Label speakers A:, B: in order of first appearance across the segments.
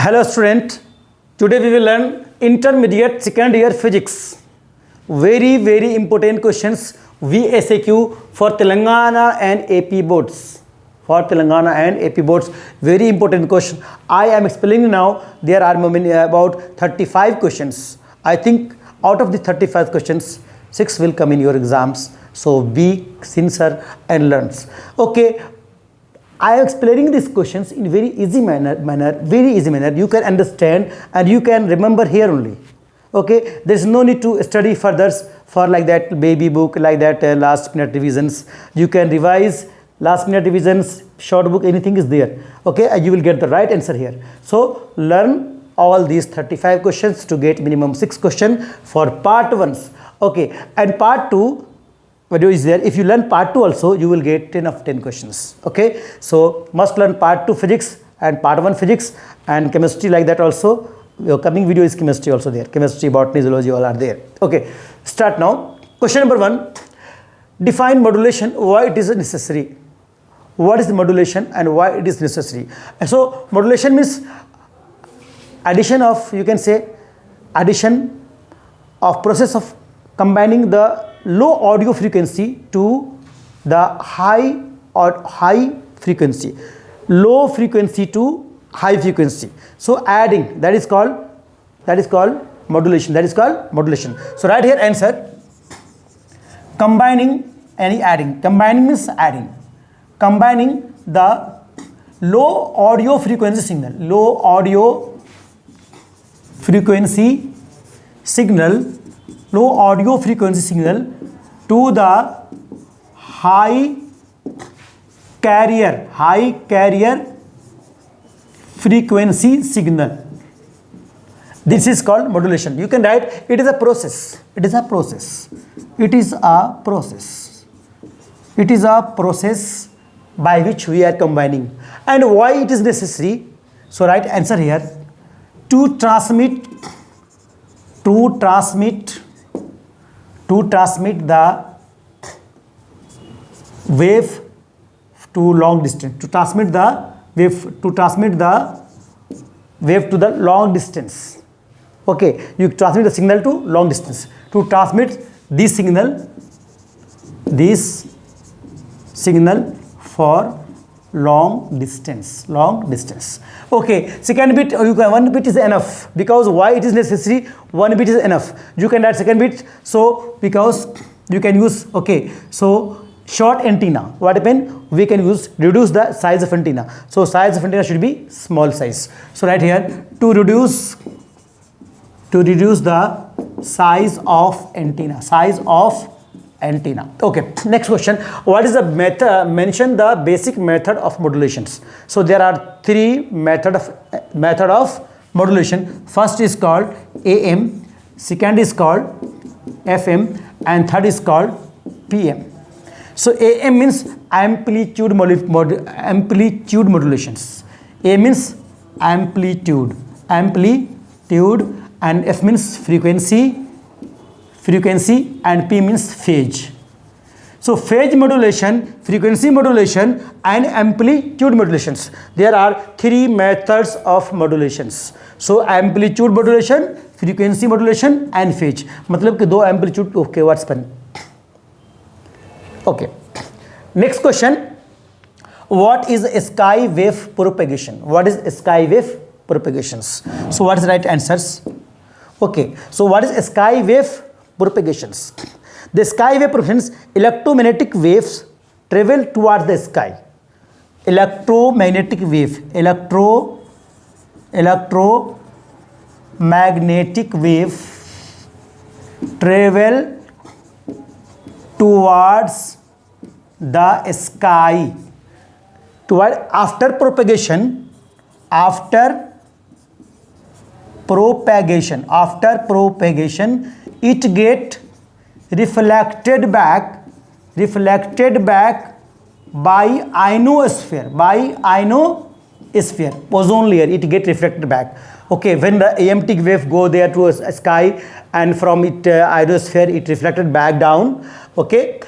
A: Hello student, today we will learn intermediate second year physics. Very important questions VSAQ for Telangana and AP boards. For Telangana and AP boards, very important question. I am explaining now. There are about 35 questions. I think out of the 35 questions, 6 will come in your exams. So be sincere and learn. Okay. I am explaining these questions in very easy manner, very easy manner. You can understand and you can remember here only. Okay, there is no need to study further for like that baby book, like that last minute revisions. You can revise last minute revisions, short book, anything is there. Okay, and you will get the right answer here. So learn all these 35 questions to get minimum 6 questions for part 1. Okay, and part 2 video is there. If you learn part 2 also, you will get 10 of 10 questions. Okay, so must learn part 2 physics and part 1 physics and chemistry, like that also. Your coming video is chemistry also there. Chemistry, botany, zoology, all are there. Okay, start now. Question number 1. Define modulation, why it is necessary. What is the modulation and why it is necessary? So modulation means addition of, you can say, addition of process of combining the low audio frequency to the high or high frequency, low frequency to high frequency. So adding, that is called modulation. That is called modulation. So right here answer, combining any adding. Combining means adding. Combining the low audio frequency signal, low audio frequency signal, low audio frequency signal to the high carrier frequency signal. This is called modulation. You can write it is a process. It is a process. It is a process. It is a process by which we are combining. And why it is necessary? So write answer here. To transmit the wave to long distance. To transmit the wave to the long distance. Okay, you transmit the signal to long distance. To transmit this signal for long distance. Okay, second bit, one bit is enough, because why it is necessary, one bit is enough. You can add second bit, so because you can use, okay, so short antenna, what happen, we can reduce the size of antenna. So size of antenna should be small size. So right here, to reduce the size of antenna. Okay, next question. What is the method? Mention the basic method of modulations. So there are 3 method of modulation. First is called AM, second is called FM, and third is called PM. So AM means amplitude modulations. A means amplitude, and F means frequency, and P means phase. So phase modulation, frequency modulation, and amplitude modulations. There are 3 methods of modulations. So amplitude modulation, frequency modulation, and phase. मतलब कि 2 amplitude, okay, what's fun? Okay. Next question. What is sky wave propagation? What is sky wave propagations? So what is the right answers? Okay. So what is sky wave propagations? The sky wave propagations, electromagnetic waves travel towards the sky. Electromagnetic wave travel towards the sky. After propagation, it get reflected back by ionosphere, ozone layer. It get reflected back. Okay, when the EMT wave go there to a sky, and from it ionosphere it reflected back down. Okay,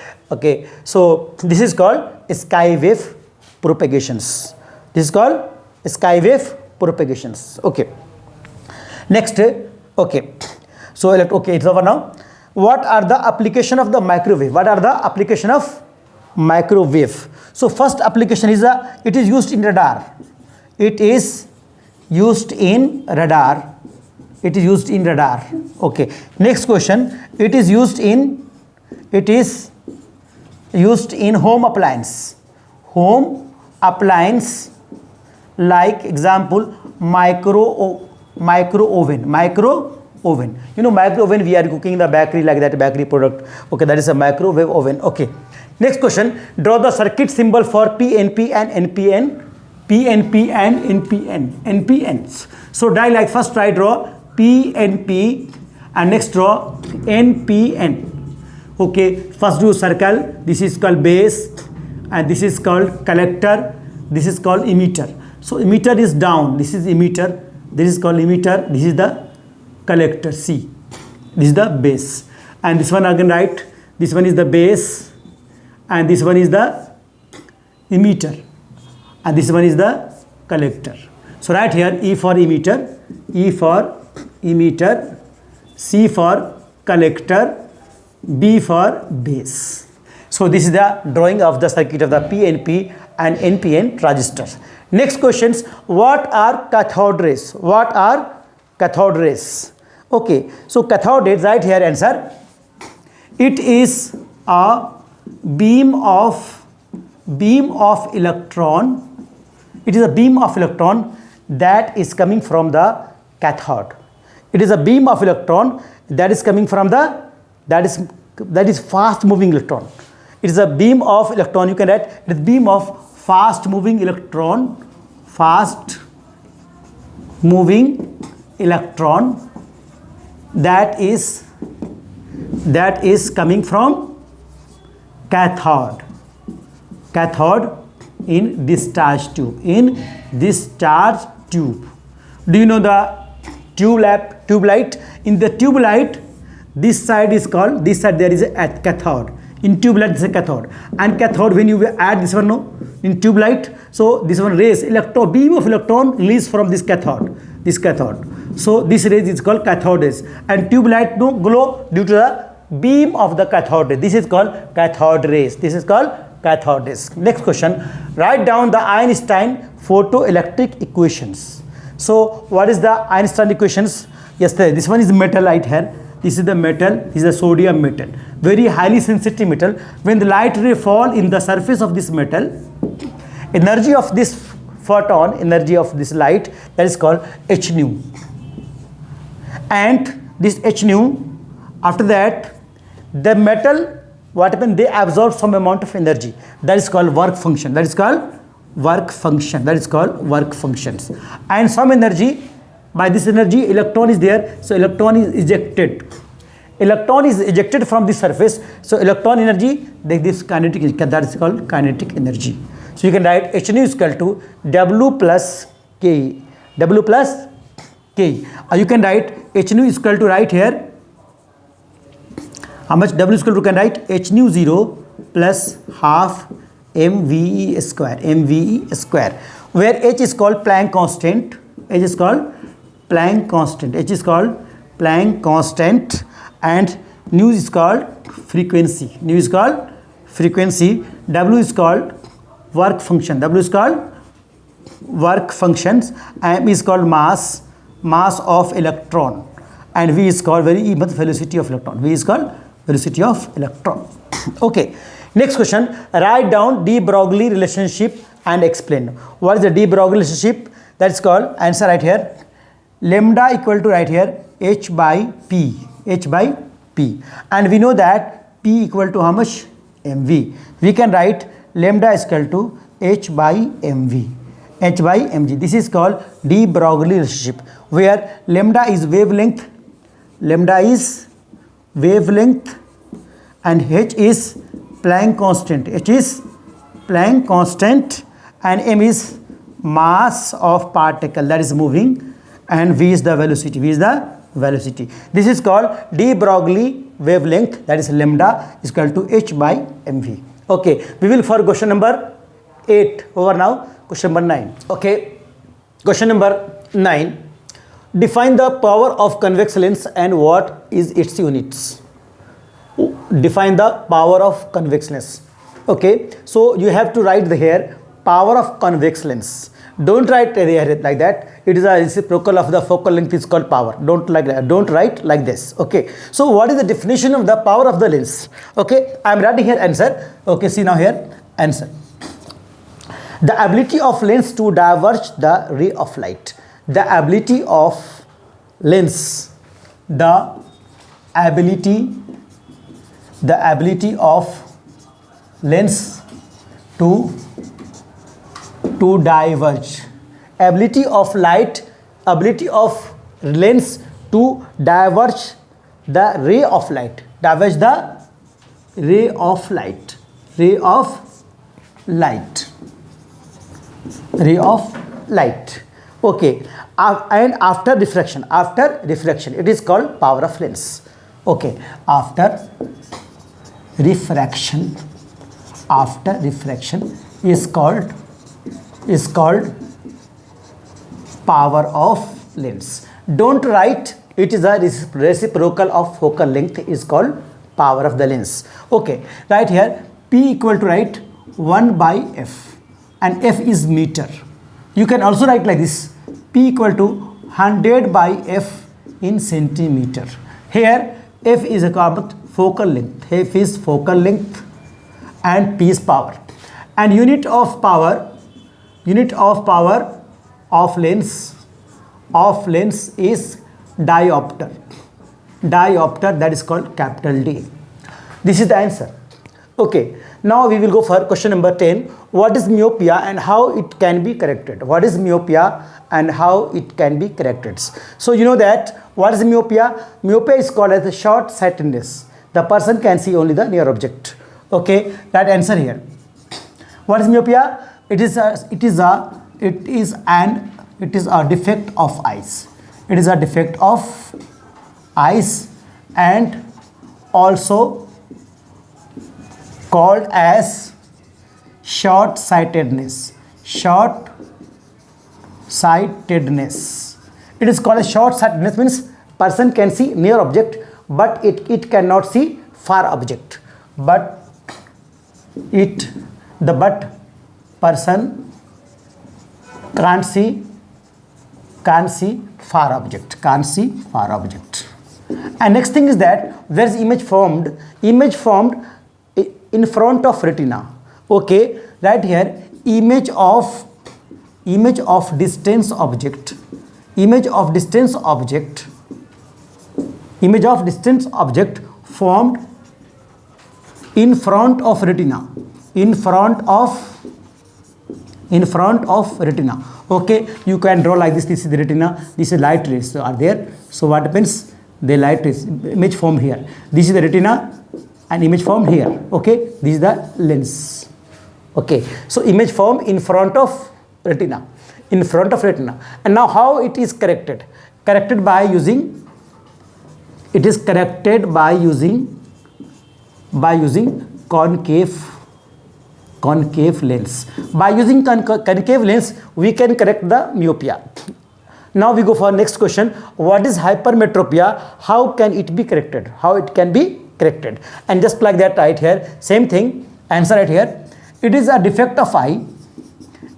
A: so this is called sky wave propagations. This is called sky wave propagations. Okay. Next, okay. So okay, it's over now. What are the application of the microwave? What are the application of microwave? So first application is it is used in radar. It is used in radar. It is used in radar. Okay. Next question. It is used in home appliance. Home appliance, like example micro oven. You know micro oven, we are cooking the bakery, like that bakery product. Okay, that is a microwave oven. Okay. Next question. Draw the circuit symbol for PNP and NPN. PNP and NPNs. So like first try draw PNP and next draw NPN. Okay, first do circle. This is called base and this is called collector. This is called emitter. So emitter is down. This is emitter. This is called emitter. This is the collector. C. This is the base. And this one again write. This one is the base and this one is the emitter. And this one is the collector. So right here E for emitter, C for collector, B for base. So this is the drawing of the circuit of the PNP and NPN transistors. Next questions. What are cathode rays? What are cathode rays? Okay. So cathode rays, right here answer. It is a beam of electron. It is a beam of electron that is coming from the cathode. It is a beam of electron that is coming from the that is fast moving electron. It is a beam of electron. You can write it is beam of fast moving electron that is coming from cathode in discharge tube. Do you know the tube light? In the tube light, this side there is a cathode. In tube light, this is a cathode. And cathode, when you add this one, no, in tube light, so this one rays, beam of electron released from this cathode. So this rays is called cathode rays. And tube light no glow due to the beam of the cathode rays. This is called cathode rays. Next question. Write down the Einstein photoelectric equations. So what is the Einstein equations? Yes, this one is metal right here. This is the metal. This is the sodium metal. Very highly sensitive metal. When the light ray fall in the surface of this metal, energy of this photon, energy of this light, that is called h nu. And this h nu, after that, the metal, what happened? They absorb some amount of energy. That is called work function. That is called work functions. And some energy, by this energy, electron is there. So electron is ejected. From the surface. So electron energy, this kinetic, that is called kinetic energy. So you can write h nu is equal to W plus K. You can write h nu is equal to right here. How much W is equal to, can write h nu 0 plus half mve square, where h is called Planck constant. H is called Planck constant and nu is called frequency. W is called work function. M is called mass of electron, and V is called velocity of electron. Okay. Next question. Write down de Broglie relationship and explain. What is the de Broglie relationship? That is called, answer right here. Lambda equal to right here h by p. And we know that P equal to how much? mv. We can write lambda is equal to h by mv. This is called de Broglie relationship, where lambda is wavelength and h is Planck constant, and m is mass of particle that is moving, and v is the velocity. This is called de Broglie wavelength, that is lambda is equal to h by mv. Okay, we will for question number 8 over now. Question number 9. Okay, Question number 9. Define the power of convex lens and what is its units. Define the power of convex lens. Okay, so you have to write here power of convex lens. Don't write here like that. It is a reciprocal of the focal length is called power. Don't like that. Don't write like this. Okay, so what is the definition of the power of the lens? Okay, I am writing here answer. Okay, see now here answer. The ability of lens to diverge the ray of light. The ability of lens. The ability of lens to diverge. Ability of lens to diverge the ray of light. Diverge the ray of light. Ray of light. Okay, and after refraction, it is called power of lens. Okay, after refraction is called power of lens. Don't write it is a reciprocal of focal length is called power of the lens. Okay, right here P equal to write 1 by F, and F is meter. You can also write like this, P equal to 100 by F in centimeter. Here F is a focal length. F is focal length and P is power. And unit of power of lens is diopter. Diopter, that is called capital D. This is the answer. Okay, now we will go for question number 10. What is myopia and how it can be corrected? What is myopia and how it can be corrected? So you know that what is myopia? Myopia is called as a short sightedness. The person can see only the near object. Okay, that answer here. What is myopia? It is a defect of eyes. It is a defect of eyes and also called as short sightedness. Short sightedness. It is called a short sightedness, means person can see near object but it cannot see far object. But person can't see far object. And next thing is that where is image formed? Image formed in front of retina. Okay, right here image of distance object formed in front of retina. Okay, you can draw like this. This is the retina, this is light rays are there. So what happens? The light rays image formed here. This is the retina and image formed here. Okay, this is the lens. Okay, so image formed in front of retina. And now how it is corrected? Corrected by using concave lens. By using concave lens we can correct the myopia. Now we go for next question. What is hypermetropia? How can it be corrected? And just like that right here, same thing, answer right here. It is a defect of eye.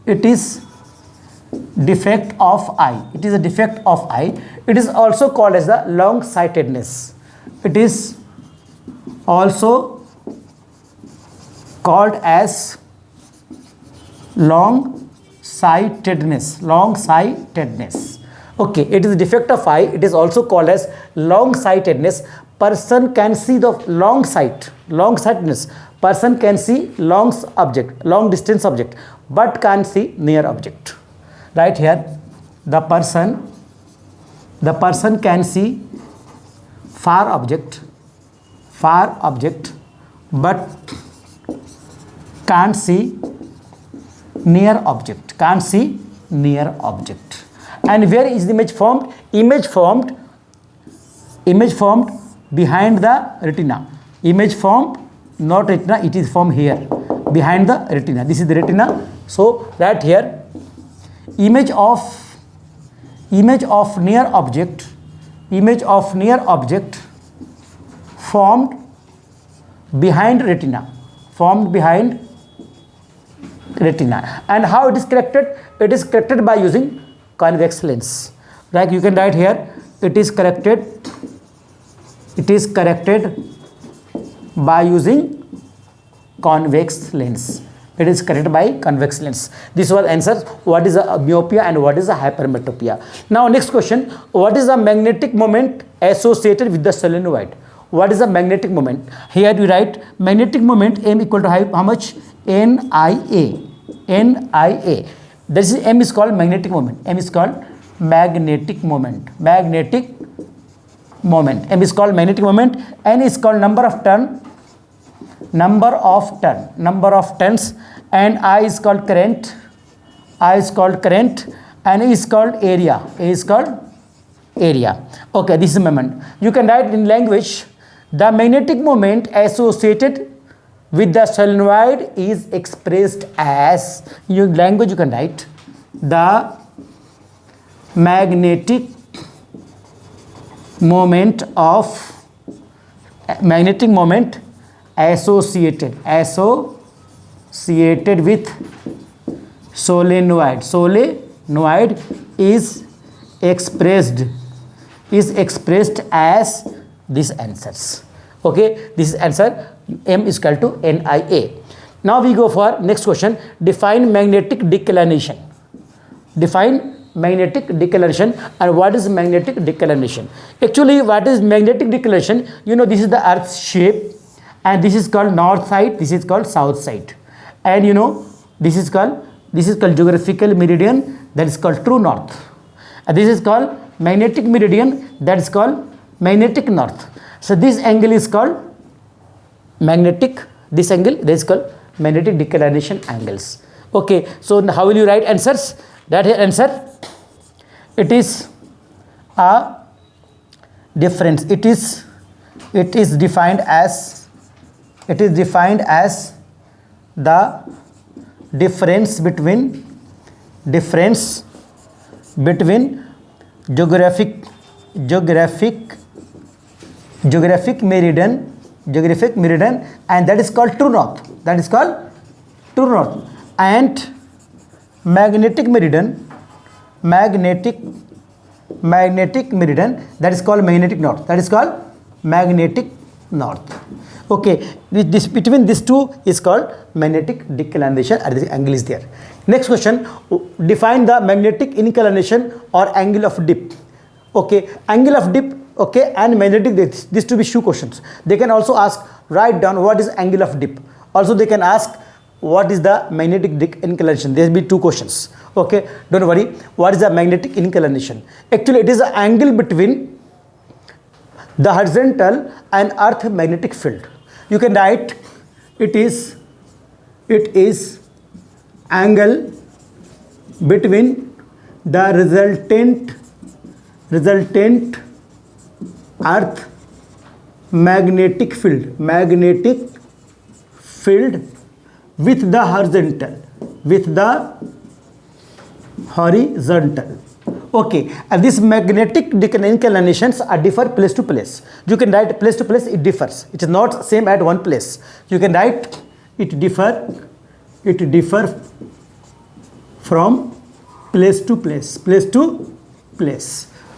A: It is a defect of eye. It is also called as the long sightedness. It is also called as long sightedness. Okay, it is a defect of eye. It is also called as long sightedness. Person can see the long sightedness. Person can see long distance object, but can't see near object. Right here, the person can see far object, but can't see near object. And where is the image formed? Image formed behind the retina. Image formed, not retina, it is formed here behind the retina. This is the retina. So right here image of image of near object formed behind retina, and how it is corrected? It is corrected by using convex lens. Like you can write here, it is corrected by using convex lens. It is corrected by convex lens. This was answer. What is a myopia and what is a hypermetropia? Now next question, what is the magnetic moment associated with the solenoid? What is the magnetic moment? Here you write magnetic moment M equal to how much? NIA. This is M is called magnetic moment. M is called magnetic moment. M is called magnetic moment. N is called number of turns, and I is called current, and A is called area. Okay, this is moment. You can write in language, the magnetic moment associated with the solenoid is expressed as, in language you can write, the magnetic moment associated with solenoid is expressed as these answers. Okay, this is answer. M is equal to NIA. Now we go for next question. Define magnetic declination. And what is magnetic declination? Actually, what is magnetic declination? You know, this is the Earth's shape, and this is called north side, this is called south side, and you know, this is called geographical meridian, that is called true north, and this is called magnetic meridian, that is called magnetic north. So this angle is called magnetic, this angle, that is called magnetic declination angles. Okay, so how will you write answers? That here answer, it is a difference. It is defined as the difference between geographic meridian, and that is called true north, and magnetic meridian, that is called magnetic north, Okay, this between these two is called magnetic declination, and the angle is there. Next question, define the magnetic inclination or angle of dip. Okay, angle of dip, okay, and magnetic dip, these to be two questions. They can also ask, write down what is angle of dip. Also they can ask what is the magnetic inclination. There will be two questions. Okay, don't worry. What is the magnetic inclination? Actually, it is the angle between the horizontal and earth magnetic field. You can write it is angle between the resultant earth magnetic field with the horizontal. Okay, and these magnetic inclinations are differ place to place. You can write place to place, it differs. It is not same at one place. You can write it differ from place to place.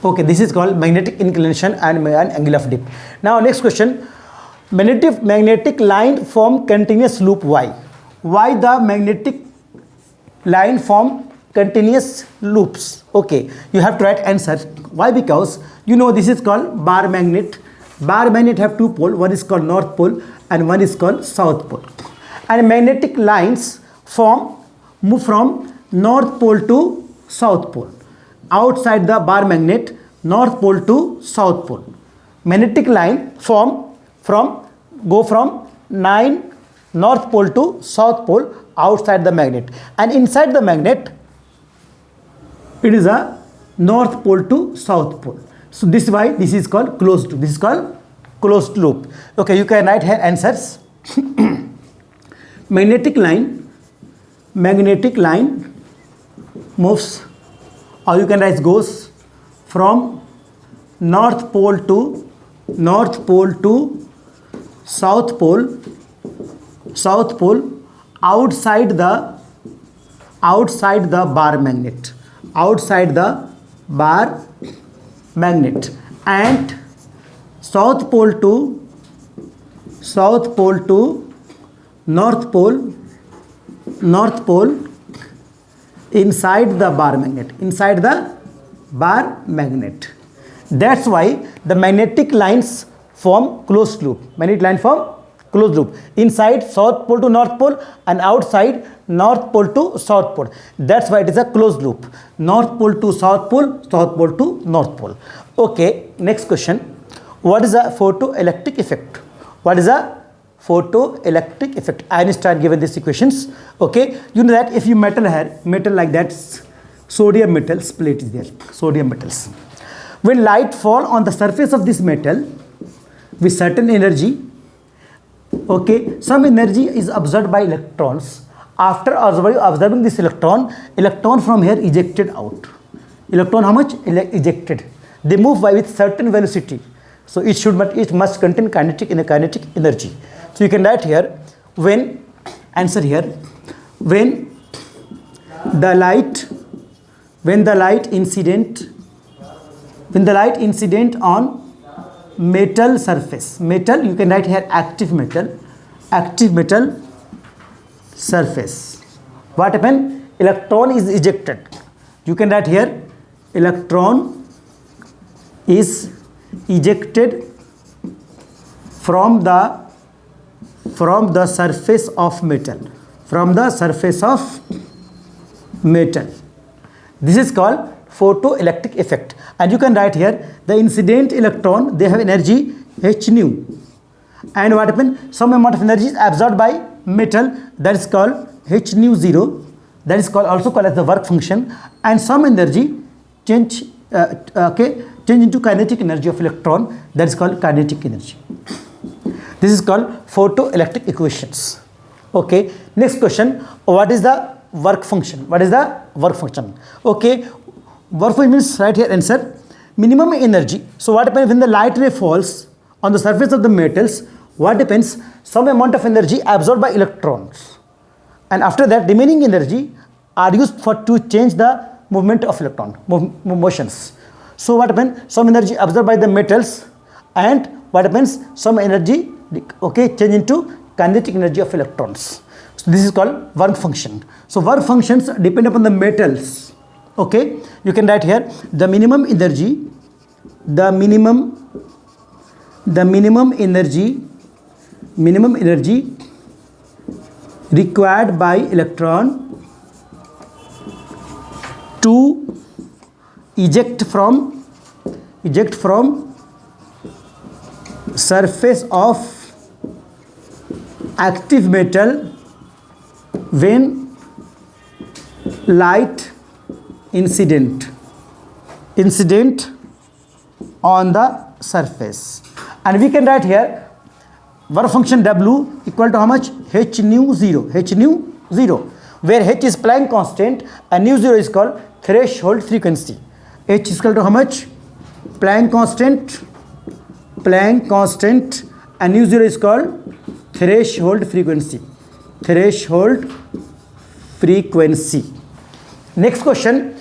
A: Okay, this is called magnetic inclination and angle of dip. Now next question, magnetic line form continuous loop. Why the magnetic line form continuous loops? Okay, you have to write answer. Why? Because you know this is called bar magnet. Bar magnet have two pole, one is called north pole and one is called south pole, and magnetic lines move from north pole to south pole. Outside the bar magnet, north pole to south pole. Magnetic line go from north pole to south pole outside the magnet, and inside the magnet it is a north pole to south pole. So this is why this is called closed loop. This is called closed loop. Okay, you can write here answers. Magnetic line moves, or you can write goes from north pole to south pole outside the bar magnet, and south pole to north pole inside the bar magnet. That's why the magnetic lines form closed loop. Inside south pole to north pole and outside north pole to south pole. That's why it is a closed loop. North pole to south pole to north pole. Okay, next question. What is a photoelectric effect? Einstein given these equations. Okay, you know that if you metal like that, sodium metals plate is there, sodium metals. When light fall on the surface of this metal with certain energy, okay, some energy is absorbed by electrons. After observing this electron from here ejected out. Electron how much? Ejected. They move by with certain velocity. So it must contain kinetic energy. So you can write here, when the light incident on metal surface, metal, you can write here active metal surface. What happened? Electron is ejected. You can write here, electron is ejected from the surface of metal. This is called photoelectric effect. And you can write here, the incident electron, they have energy h nu. And what happened? Some amount of energy is absorbed by metal, that is called h nu 0. That is also called as the work function. And some energy change into kinetic energy of electron, that is called kinetic energy. This is called photoelectric equations. Okay, next question. What is the work function? Okay, work function means, right here answer, minimum energy. So what happens when the light ray falls on the surface of the metals? What happens? Some amount of energy absorbed by electrons, and after that remaining energy are used to change the movement of electron motions. So what happens? Some energy absorbed by the metals, and what happens? Some energy change into kinetic energy of electrons. So this is called work function. So work functions depend upon the metals. Okay, you can write here, the minimum energy required by electron to eject from surface of active metal when light incident on the surface. And we can write here work function W equal to how much? H nu 0, where H is Planck constant and nu 0 is called threshold frequency. H is equal to how much? Planck constant, and nu 0 is called threshold frequency. Next question,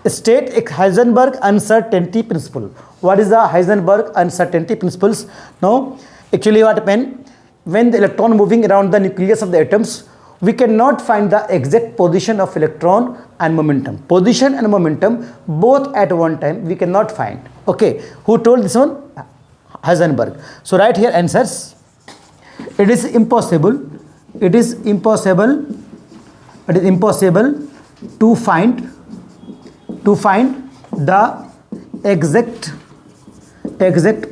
A: state Heisenberg uncertainty principle. What is the Heisenberg uncertainty principles? Now, actually what happened, when the electron moving around the nucleus of the atoms, we cannot find the exact position of electron and momentum. Position and momentum both at one time we cannot find. Okay, who told this one? Heisenberg. So write here answers. It is impossible to find the exact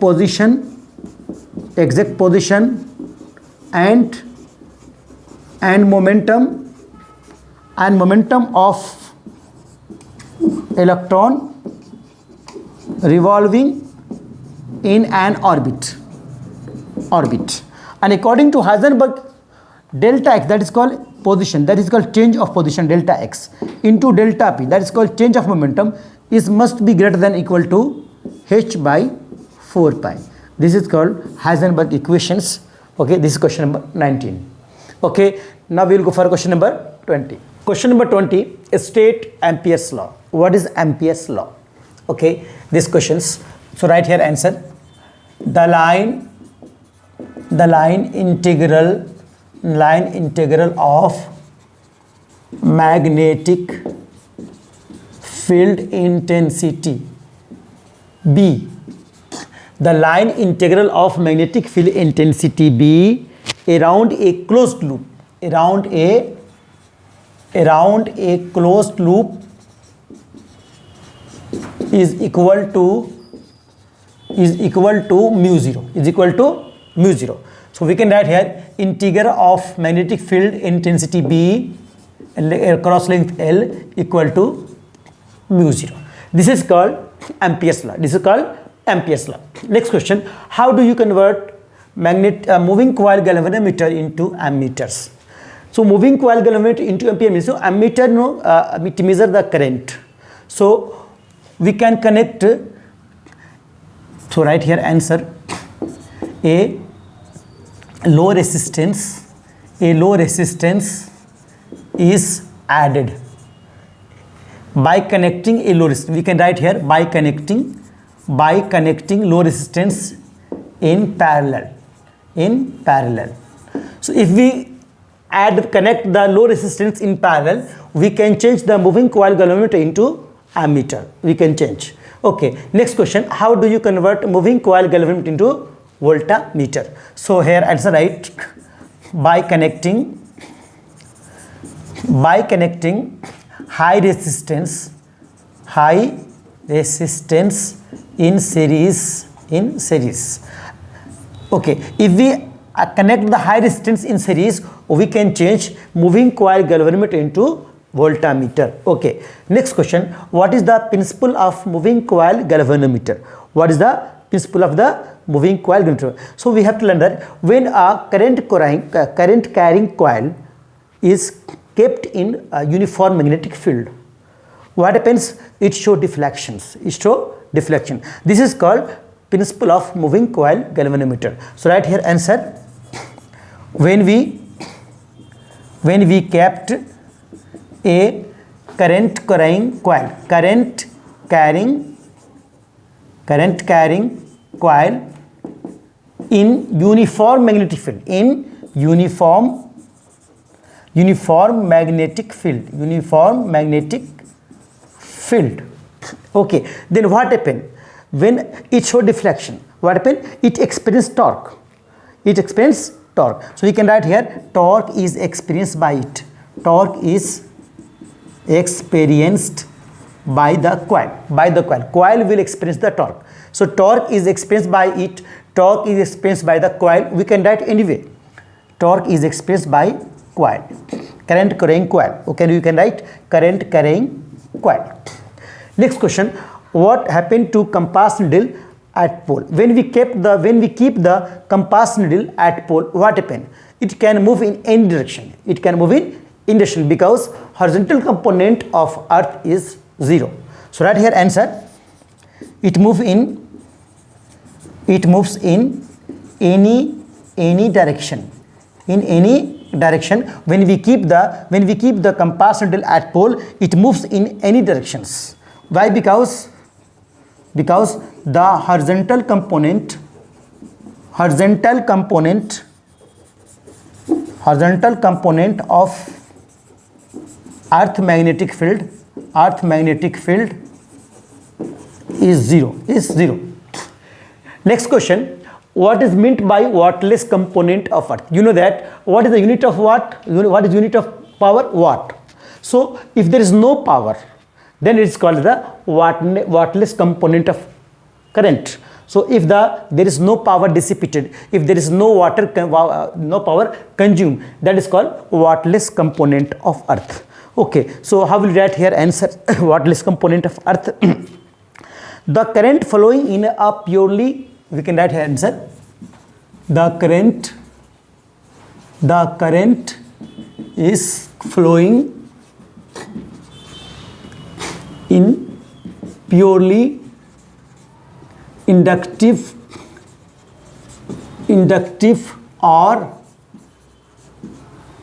A: position and momentum of electron revolving in an orbit. And according to Heisenberg, delta x, that is called position, that is called change of position, delta x, into delta p, that is called change of momentum, is must be greater than equal to h by 4 pi. This is called Heisenberg equations. Okay, this is question number 19. Okay, now we will go for question number 20. Question number 20, state Ampere's law. What is Ampere's law? Okay, these questions. So write here answer. The line integral of magnetic field intensity B. The line integral of magnetic field intensity B around a closed loop, around a closed loop is equal to mu 0, is equal to mu 0. So we can write here integral of magnetic field intensity B across length L equal to mu 0. This is called Ampere's law. This is called Ampere's law. Next question, how do you convert moving coil galvanometer into ammeters? So moving coil galvanometer into ampere means, so ammeter it measure the current. So we can connect, so write here answer, a low resistance is added by connecting a low resistance. We can write here by connecting low resistance in parallel. So if we connect the low resistance in parallel, we can change the moving coil galvanometer into ammeter. We can change. Okay, next question, how do you convert moving coil galvanometer into voltmeter? So here answer right, by connecting high resistance in series. Okay, if we connect the high resistance in series, we can change moving coil galvanometer into voltmeter. Okay, next question, what is the principle of moving coil galvanometer? What is the principle of the moving coil galvanometer? So we have to learn that when a current carrying coil is kept in a uniform magnetic field, what happens? It shows deflections. This is called principle of moving coil galvanometer. So write here answer, when we kept a current carrying coil in uniform magnetic field, uniform magnetic field. Okay, then what happened? When it show deflection, what happened? It experiences torque. So we can write here, torque is experienced by it. Torque is experienced by the coil. Coil will experience the torque. So torque is experienced by it. Torque is experienced by the coil. We can write anyway. Torque is experienced by coil. Current carrying coil. Okay, you can write current carrying coil. Next question, what happened to compass needle at pole? When we keep the compass needle at pole, what happened? It can move in any direction. Because horizontal component of earth is 0. So right here answer, it moves in any direction. When we keep the compass needle at pole, it moves in any directions. Why? Because the horizontal component of earth magnetic field is 0. Next question, what is meant by wattless component of earth? You know that what is the unit of watt? What is unit of power? Watt. So if there is no power, then it is called the wattless component of current. So if there is no power dissipated, if there is no no power consumed, that is called wattless component of earth. Okay, so how will you write here answer? Wattless component of earth. The current flowing in a purely, we can write here answer, the current is flowing in purely inductive or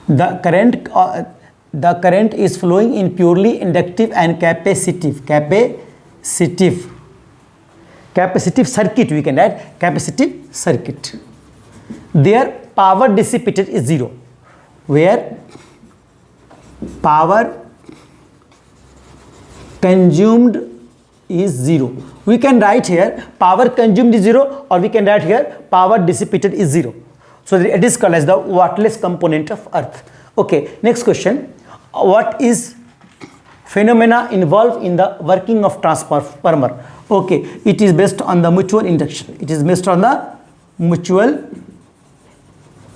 A: the current is flowing in purely inductive and capacitive circuit, we can add capacitive circuit. Their power dissipated is zero, where power consumed is zero. We can write here power consumed is zero, or we can write here power dissipated is zero. So it is called as the wattless component of earth. Okay, next question. What is phenomena involved in the working of transformer? Okay, it is based on the mutual induction. It is based on the mutual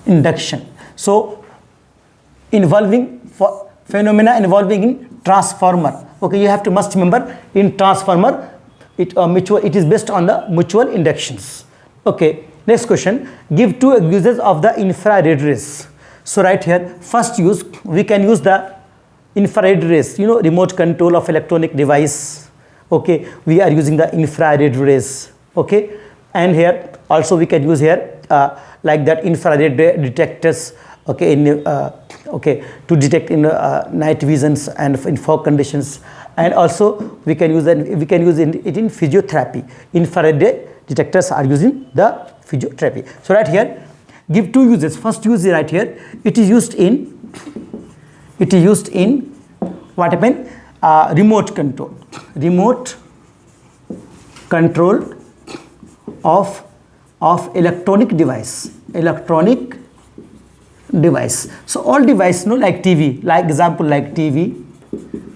A: induction. So phenomena involving in transformer. Okay, you have to must remember, in transformer it is based on the mutual inductions. Okay, next question. Give two uses of the infrared rays. So right here, first use, we can use the infrared rays, remote control of electronic device. Okay, we are using the infrared rays. Okay, and here also we can use here like that infrared detectors. Okay, to detect in night visions and in fog conditions, and also we can use it in physiotherapy. Infrared detectors are using the physiotherapy. So right here, give two uses. First use is right here. It is used in what happened? Remote control of electronic device. So all device, like TV, like example like TV.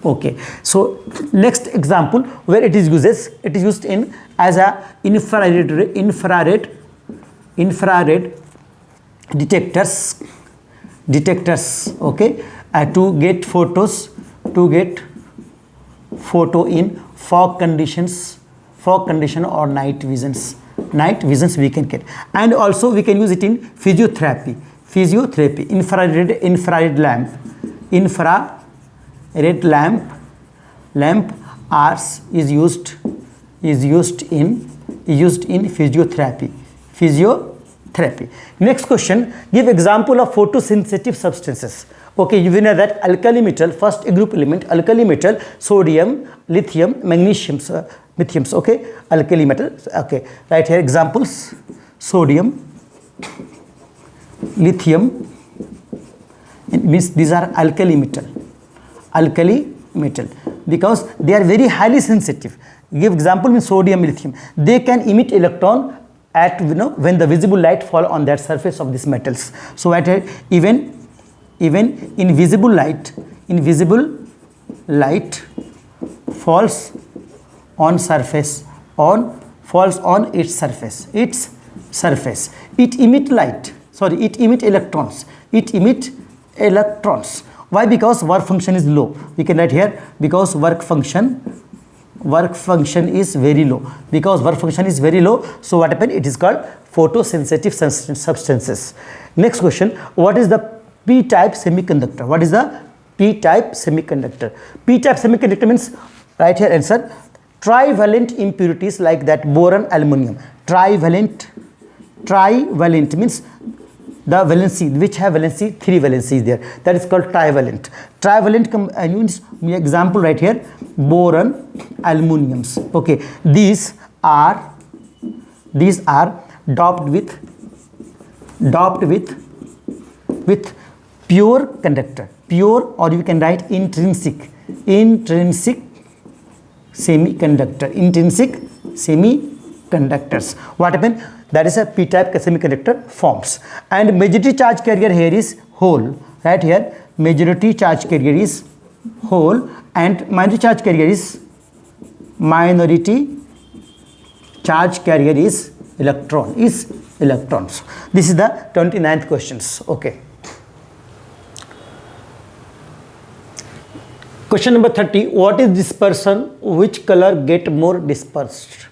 A: Okay, so next example where it is used in as a infrared detectors. Okay, to get photo in fog condition or night visions we can get. And also we can use it in physiotherapy. Infrared lamp is used in physiotherapy. Next question, give example of photosensitive substances. Okay, you know that alkali metal, first group element, alkali metal, sodium, lithium, magnesium, lithiums. Okay, alkali metal. Okay, right here examples: sodium, lithium. It means these are alkali metal because they are very highly sensitive. Give example in sodium, lithium. They can emit electron at when the visible light fall on that surface of these metals. So at even invisible light falls on its surface. It emit electrons. Why? Because work function is low. We can write here because work function is very low. So what happened? It is called photosensitive substances. Next question, what is the p-type semiconductor? What is the p-type semiconductor? P-type semiconductor means, right here answer, trivalent impurities like that boron, aluminum. Trivalent means the valency, which have valency, 3 valencies there. That is called trivalent. Means example right here, boron, aluminiums. Okay, these are doped with pure conductor, or you can write intrinsic semiconductors. What happened? That is a p-type semiconductor forms. And majority charge carrier here is hole. Right here, majority charge carrier is hole, and minority charge carrier is electrons. This is the 29th questions. Okay. Question number 30. What is dispersion? Which color get more dispersed?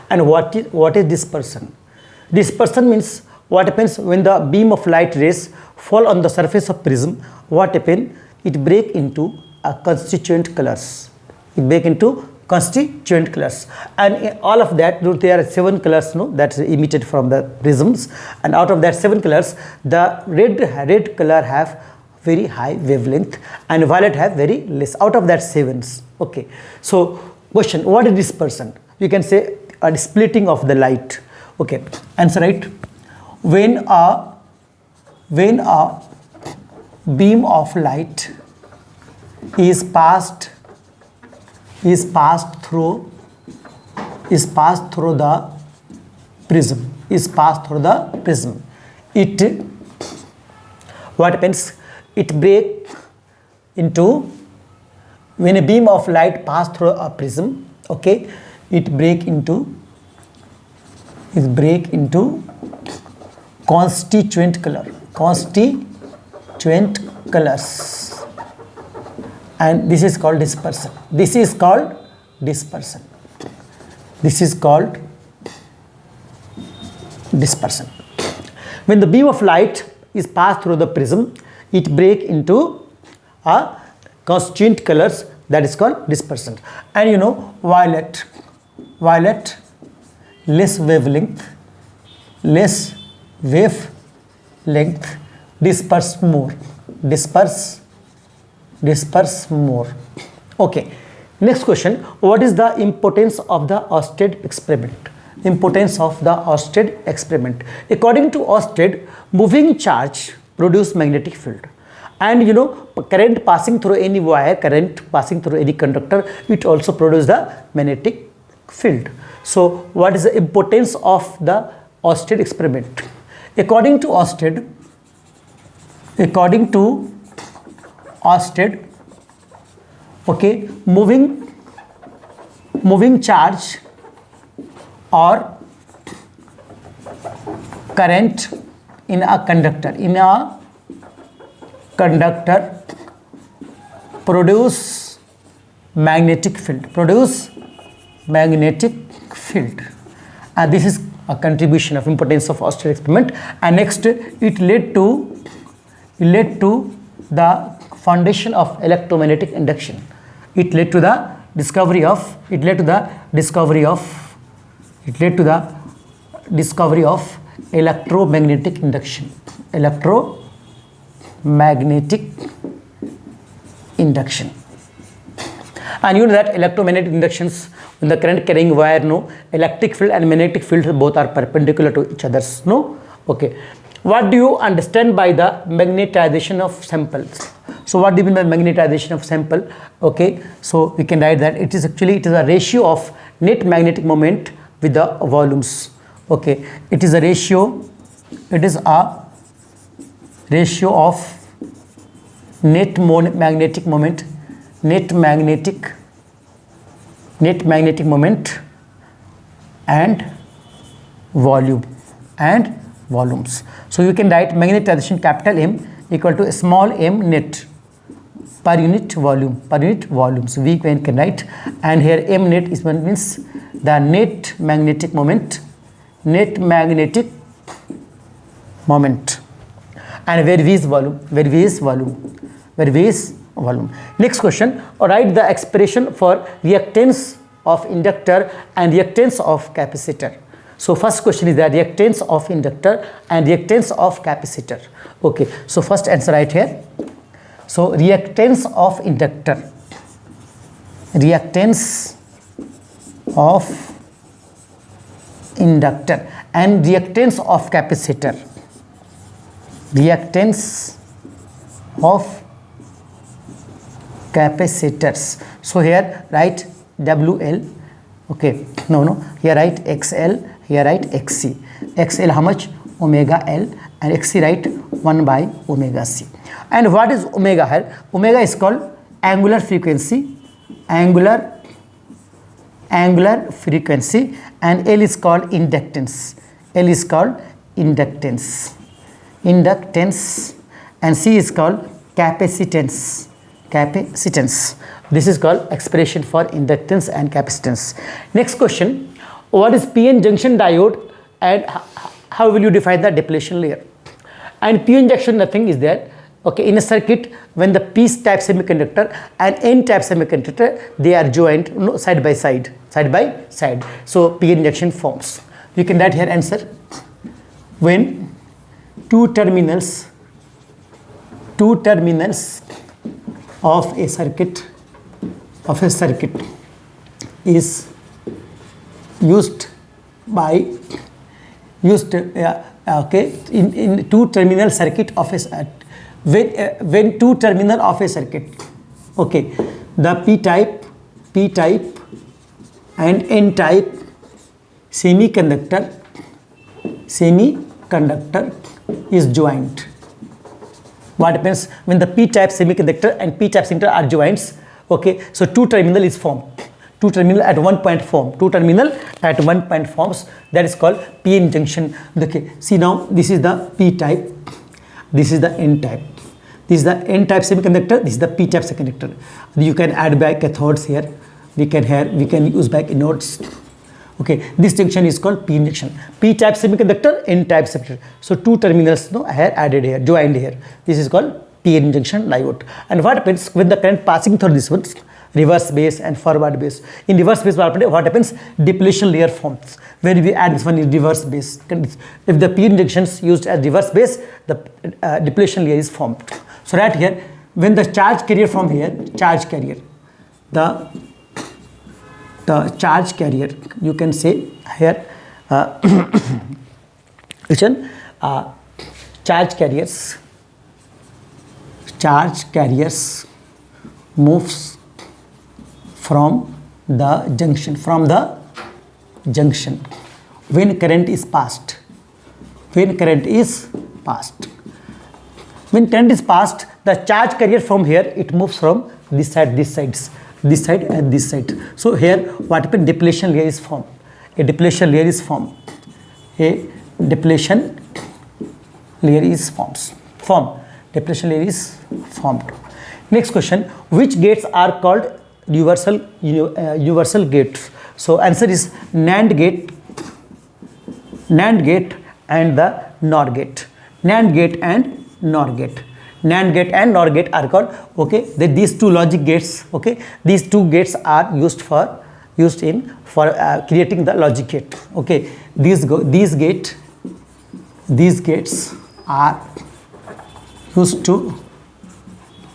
A: And what is dispersion? Dispersion means what happens when the beam of light rays fall on the surface of prism. What happens? It break into a constituent colors. It break into constituent colors, and in all of that there are 7 colors, no, that is emitted from the prisms, and out of that 7 colors, the red color have very high wavelength and violet have very less out of that 7s. Okay, so question, what is dispersion? You can say a splitting of the light. Okay, answer right. When a beam of light is passed through the prism, it, what happens, it break into, when a beam of light pass through a prism, okay, it break into constituent colors, and this is called dispersion. When the beam of light is passed through the prism, it break into a constituent colors, that is called dispersion. And you know, violet, less wavelength, disperse more. Okay, next question, what is the importance of the Oersted experiment? According to Oersted, moving charge produce magnetic field, and you know, current passing through any wire, current passing through any conductor, it also produce the magnetic field. So what is the importance of the Oersted experiment? According to Oersted, okay, moving charge or current in a conductor produce magnetic field, and this is a contribution of importance of Oersted experiment. And next, it led to the foundation of electromagnetic induction. It led to the discovery of electromagnetic induction. And you know that electromagnetic inductions, when the current carrying wire, no, electric field and magnetic field both are perpendicular to each other's, no. Okay, what do you understand by the magnetization of samples? So what do you mean by magnetization of sample? Okay, so we can write that it is a ratio of net magnetic moment with the volumes. Okay, it is a ratio of net magnetic moment and volumes. So you can write magnetization capital M equal to small m net per unit volumes. We can write, and here m net is one means the net magnetic moment, and where V is volume. Next question, write the expression for reactance of inductor and reactance of capacitor. So first question is the reactance of inductor and reactance of capacitor. Okay, so first answer right here. So reactance of inductor and reactance of capacitor. Capacitors. So here write WL. Okay, no, here write XL, here write XC. XL how much? Omega L, and XC write 1 by omega C. And what is omega here? Omega is called angular frequency, and L is called inductance. And C is called capacitance. This is called expression for inductance and capacitance. Next question, what is PN junction diode and how will you define the depletion layer? And PN junction, nothing is there. Okay, in a circuit, when the p-type semiconductor and n-type semiconductor, they are joined side by side. So p-n junction forms. You can write here answer. When two terminals of a circuit is used in two terminal circuit of a when two terminal of a circuit, okay, the p-type and n-type semiconductor is joined. What happens when the p-type semiconductor and p-type semiconductor are joined? Okay, so two terminal is formed. Two terminal at one point forms. That is called p-n junction. Okay, see now this is the p-type, this is the n-type. This is the n-type semiconductor, this is the p-type semiconductor. You can add back cathodes here. We can use back anodes. Okay, this junction is called p-n junction. P-type semiconductor, n-type semiconductor. So two terminals here added here, joined here. This is called p-n junction diode. And what happens when the current passing through this one? Reverse base and forward base. In reverse base, what happens? Depletion layer forms. When we add this one in reverse base, if the p-n junctions used as reverse base, the depletion layer is formed. So right here, when the charge carrier from here, the charge carrier, you can say here, which one? Charge carriers moves from the junction, when current is passed. When current is passed, the charge carrier from here, it moves from this side and this side. So here what happens? Depletion layer is formed. A depletion layer is formed. Next question, which gates are called universal gates? So answer is NAND gate and the NOR gate. NAND gate and NOR gate are called, okay, these two logic gates, okay, these two gates are used for creating the logic gate. Okay, these gates are used to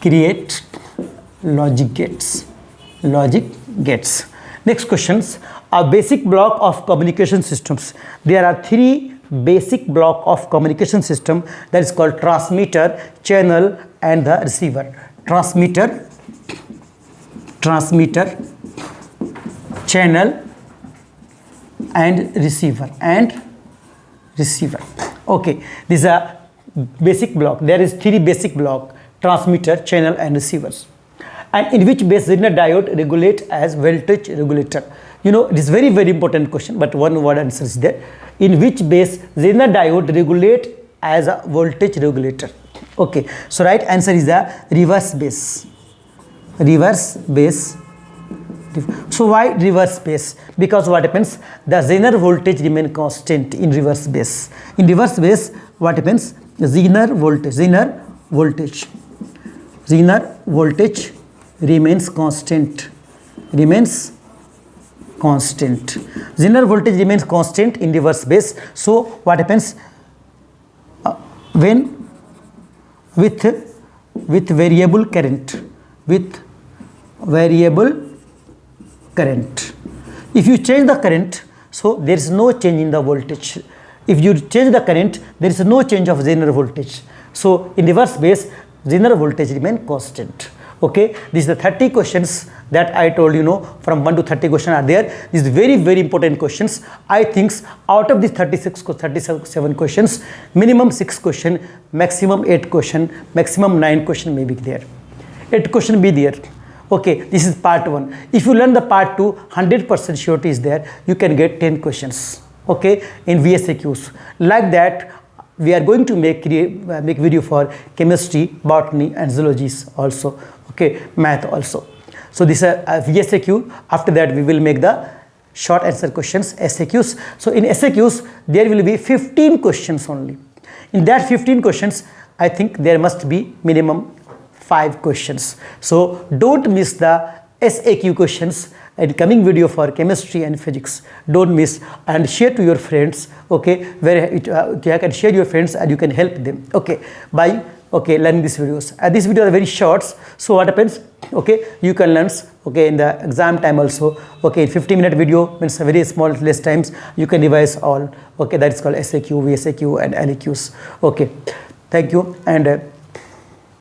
A: create logic gates. Next questions, a basic block of communication systems. There are three basic block of communication system, that is called transmitter, channel and the receiver. Transmitter, channel and receiver. Okay, these are basic block. There is three basic block: transmitter, channel and receivers. And in which base Zener diode regulate as voltage regulator? You know, it is very important question, but one word answer is there. In which base Zener diode regulate as a voltage regulator? Okay, so right answer is the reverse base. So why reverse base? Because what happens? The Zener voltage remain constant in reverse base. In reverse base, what happens? The Zener voltage remains constant. Zener voltage remains constant in reverse base. So what happens? When with variable current, if you change the current, so there is no change in the voltage. If you change the current, there is no change of Zener voltage. So in reverse base, Zener voltage remain constant. Okay, these are the 30 questions that I told you, from 1 to 30 questions are there. These very important questions. I think out of these 37 questions, minimum 6 question, maximum 8 question, maximum 9 question may be there. 8 question be there. Okay, this is part 1. If you learn the part 2, 100% surety is there. You can get 10 questions. Okay, in VSAQs. Like that, we are going to make video for chemistry, botany and zoology also. Okay, math also. So this is a VSAQ. After that, we will make the short answer questions, SAQs. So in SAQs, there will be 15 questions only. In that 15 questions, I think there must be minimum 5 questions. So don't miss the SAQ questions in coming video for chemistry and physics. Don't miss, and share to your friends, okay, where you can share your friends and you can help them, okay, by learning these videos. These videos are very short, so what happens, okay, you can learn, okay, in the exam time also, okay, 15-minute video means very small, less times you can revise all, okay, that is called SAQ, VSAQ and LEQs, okay. Thank you, and